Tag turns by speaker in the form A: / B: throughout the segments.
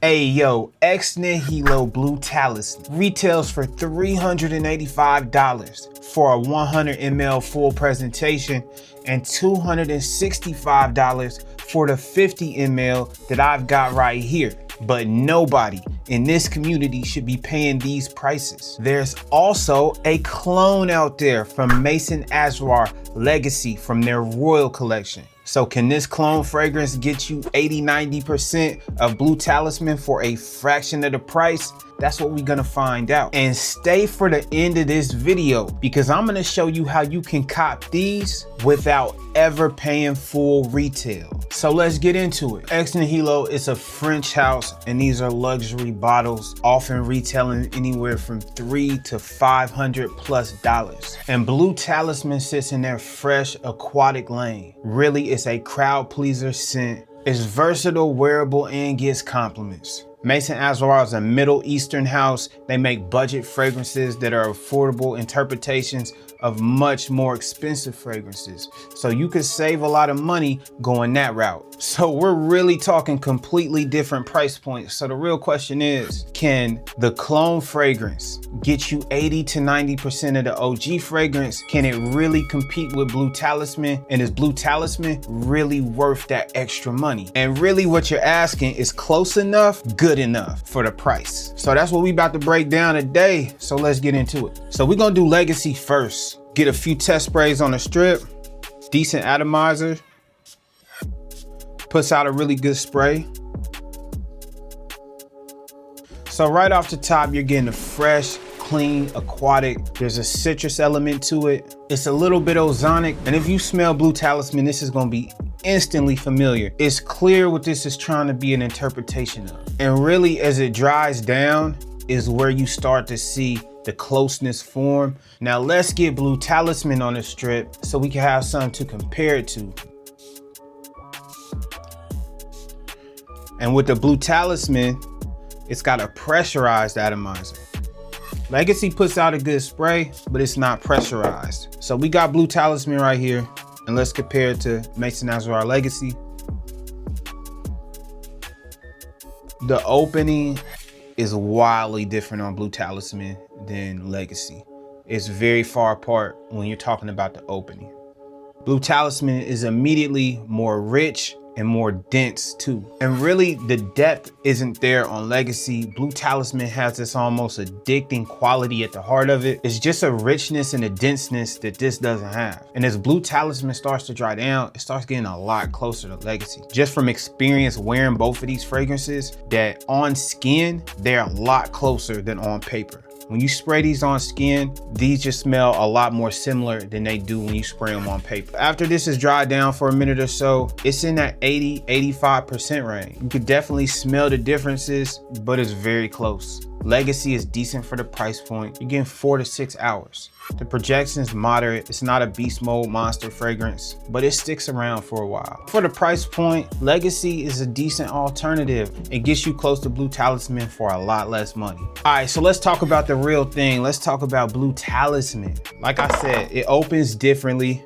A: Yo, X Nihilo Blue Talisman retails for $385 for a 100 ml full presentation and $265 for the 50 ml that I've got right here. But nobody in this community should be paying these prices. There's also a clone out there from Maison Asrar Legacy from their Royal collection. So can this clone fragrance get you 80–90% of Blue Talisman for a fraction of the price? That's what we're gonna find out. And stay for the end of this video because I'm gonna show you how you can cop these without ever paying full retail. So let's get into it. X Nihilo is a French house and these are luxury bottles, often retailing anywhere from $300 to $500+. And Blue Talisman sits in their fresh aquatic lane. Really, it's a crowd pleaser scent. It's versatile, wearable, and gets compliments. Maison Asrar is a Middle Eastern house. They make budget fragrances that are affordable interpretations of much more expensive fragrances. So you could save a lot of money going that route. So we're really talking completely different price points. So the real question is, can the clone fragrance get you 80–90% of the OG fragrance? Can it really compete with Blue Talisman? And is Blue Talisman really worth that extra money? And really what you're asking is close enough, good enough for the price. So that's what we about to break down today. So let's get into it. So we're gonna do Legacy first. Get a few test sprays on the strip, decent atomizer, puts out a really good spray. So right off the top, you're getting a fresh, clean, aquatic. There's a citrus element to it. It's a little bit ozonic. And if you smell Blue Talisman, this is gonna be instantly familiar. It's clear what this is trying to be an interpretation of. And really, as it dries down, is where you start to see the closeness form. Now let's get Blue Talisman on the strip so we can have something to compare it to. And with the Blue Talisman, it's got a pressurized atomizer. Legacy puts out a good spray, but it's not pressurized. So we got Blue Talisman right here, and let's compare it to Maison Asrar Legacy. The opening is wildly different on Blue Talisman than Legacy. It's very far apart when you're talking about the opening. Blue Talisman is immediately more rich and more dense too. And really the depth isn't there on Legacy. Blue Talisman has this almost addicting quality at the heart of it. It's just a richness and a denseness that this doesn't have. And as Blue Talisman starts to dry down, it starts getting a lot closer to Legacy. Just from experience wearing both of these fragrances, that on skin, they're a lot closer than on paper. When you spray these on skin, these just smell a lot more similar than they do when you spray them on paper. After this is dried down for a minute or so, it's in that 80–85% range. You could definitely smell the differences, but it's very close. Legacy is decent for the price point. You're getting 4 to 6 hours. The projection is moderate. It's not a beast mode monster fragrance, but it sticks around for a while. For the price point, Legacy is a decent alternative. It gets you close to Blue Talisman for a lot less money. All right, so let's talk about the real thing. Let's talk about Blue Talisman. Like I said, it opens differently.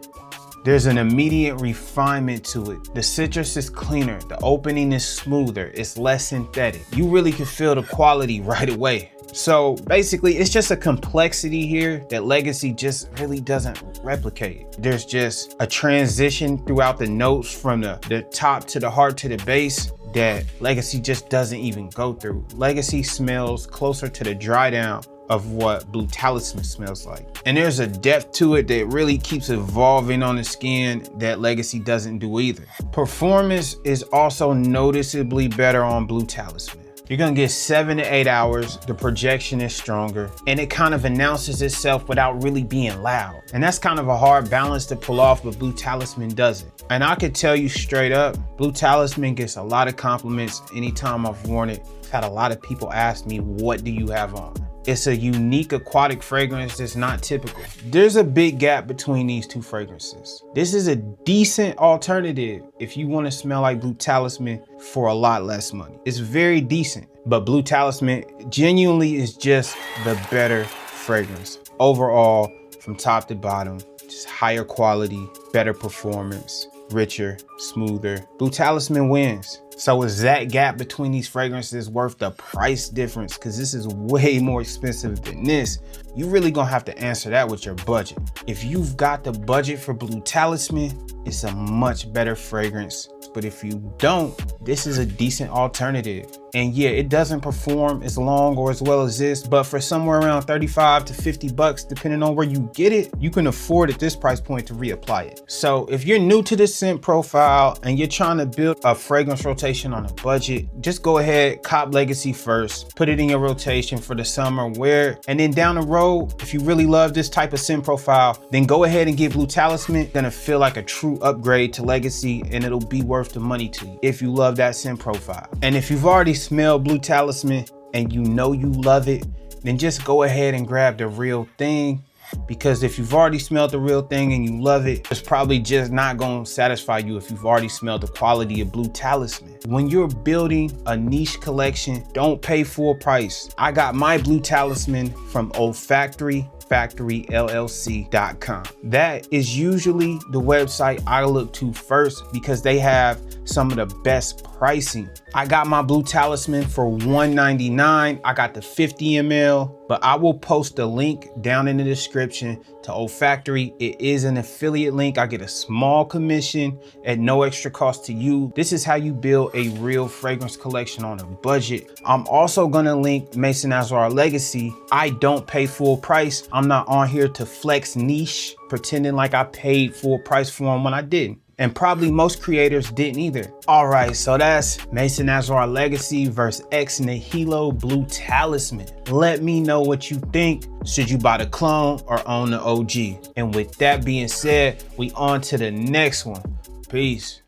A: There's an immediate refinement to it. The citrus is cleaner. The opening is smoother. It's less synthetic. You really can feel the quality right away. So basically, it's just a complexity here that Legacy just really doesn't replicate. There's just a transition throughout the notes from the top to the heart to the base that Legacy just doesn't even go through. Legacy smells closer to the dry down of what Blue Talisman smells like. And there's a depth to it that really keeps evolving on the skin that Legacy doesn't do either. Performance is also noticeably better on Blue Talisman. You're gonna get 7 to 8 hours. The projection is stronger and it kind of announces itself without really being loud. And that's kind of a hard balance to pull off, but Blue Talisman does it. And I could tell you straight up, Blue Talisman gets a lot of compliments anytime I've worn it. I've had a lot of people ask me, what do you have on? It's a unique aquatic fragrance that's not typical. There's a big gap between these two fragrances. This is a decent alternative if you want to smell like Blue Talisman for a lot less money. It's very decent, but Blue Talisman genuinely is just the better fragrance. Overall, from top to bottom, just higher quality, better performance, richer, smoother. Blue Talisman wins. So is that gap between these fragrances worth the price difference? Because this is way more expensive than this. You really gonna have to answer that with your budget. If you've got the budget for Blue Talisman, it's a much better fragrance. But if you don't, this is a decent alternative. And yeah, it doesn't perform as long or as well as this, but for somewhere around 35 to 50 bucks, depending on where you get it, you can afford at this price point to reapply it. So if you're new to this scent profile and you're trying to build a fragrance rotation on a budget, just go ahead, cop Legacy first, put it in your rotation for the summer, wear it, and then down the road, if you really love this type of scent profile, then go ahead and get Blue Talisman. It's gonna feel like a true upgrade to Legacy, and it'll be worth the money to you if you love that scent profile. And if you've already smelled Blue Talisman and you know you love it, then just go ahead and grab the real thing, because if you've already smelled the real thing and you love it, it's probably just not gonna satisfy you if you've already smelled the quality of Blue Talisman. When you're building a niche collection, don't pay full price. I got my Blue Talisman from olfactoryllc.com. That is usually the website I look to first because they have some of the best pricing. I got my Blue Talisman for $199. I got the 50 ml, but I will post a link down in the description to Olfactory. It is an affiliate link. I get a small commission at no extra cost to you. This is how you build a real fragrance collection on a budget. I'm also gonna link Maison Asrar Legacy. I don't pay full price. I'm not on here to flex niche, pretending like I paid full price for them when I didn't. And probably most creators didn't either. All right, so that's Maison Asrar Legacy versus Nihilo Blue Talisman. Let me know what you think. Should you buy the clone or own the OG? And with that being said, we on to the next one. Peace.